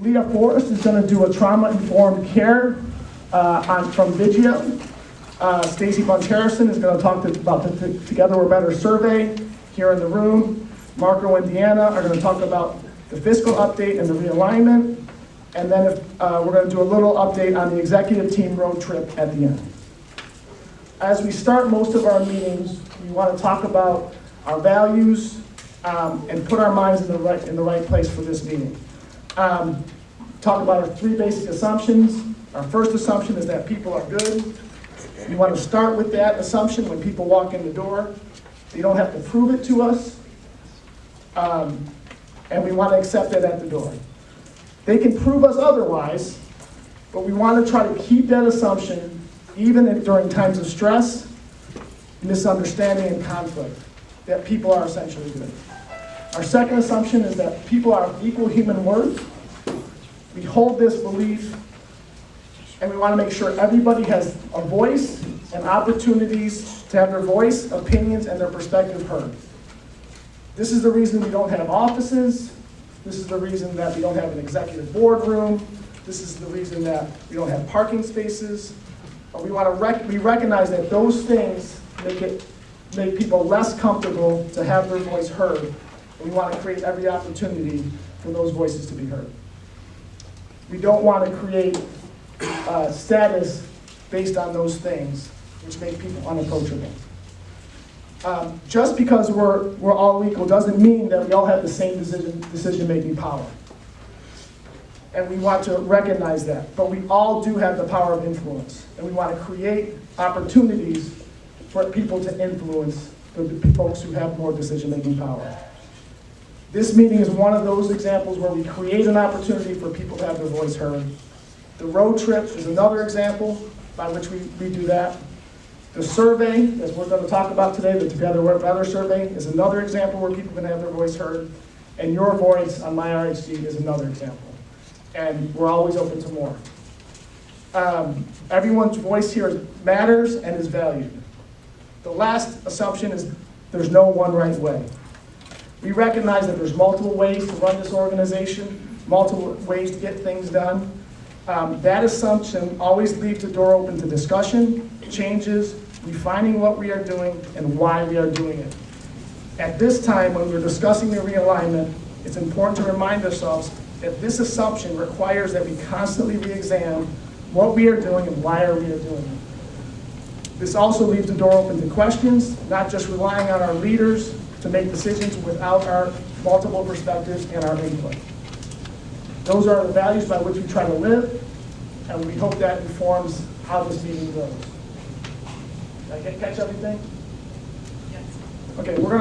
Leah Forrest is going to do a trauma-informed care from video. Stacy Bunch-Harrison is going to talk about the Together We're Better survey here in the room. Marco and Deanna are going to talk about the fiscal update and the realignment. And then we're going to do a little update on the executive team road trip at the end. As we start most of our meetings, we want to talk about our values and put our minds in the right place for this meeting. Talk about our three basic assumptions. Our first assumption is that people are good. We want to start with that assumption when people walk in the door. They don't have to prove it to us. And we want to accept it at the door. They can prove us otherwise, but we want to try to keep that assumption even during times of stress, misunderstanding, and conflict, that people are essentially good. Our second assumption is that people are of equal human worth. We hold this belief, and we want to make sure everybody has a voice and opportunities to have their voice, opinions, and their perspective heard. This is the reason we don't have offices. This is the reason that we don't have an executive boardroom. This is the reason that we don't have parking spaces. We recognize that those things make people less comfortable to have their voice heard. And we want to create every opportunity for those voices to be heard. We don't want to create status based on those things, which make people unapproachable. Just because we're all equal doesn't mean that we all have the same decision-making power. And we want to recognize that. But we all do have the power of influence. And we want to create opportunities for people to influence the folks who have more decision-making power. This meeting is one of those examples where we create an opportunity for people to have their voice heard. The road trip is another example by which we do that. The survey, as we're going to talk about today, the Together We're Better survey, is another example where people can have their voice heard. And your voice on My RHD is another example. And we're always open to more. Everyone's voice here matters and is valued. The last assumption is there's no one right way. We recognize that there's multiple ways to run this organization, multiple ways to get things done. That assumption always leaves the door open to discussion, changes, refining what we are doing and why we are doing it. At this time, when we're discussing the realignment, it's important to remind ourselves that this assumption requires that we constantly re-examine what we are doing and why are we doing it. This also leaves the door open to questions, not just relying on our leaders to make decisions without our multiple perspectives and our input. Those are the values by which we try to live, and we hope that informs how this meeting goes. Did I catch everything? Yes. Okay, we're going to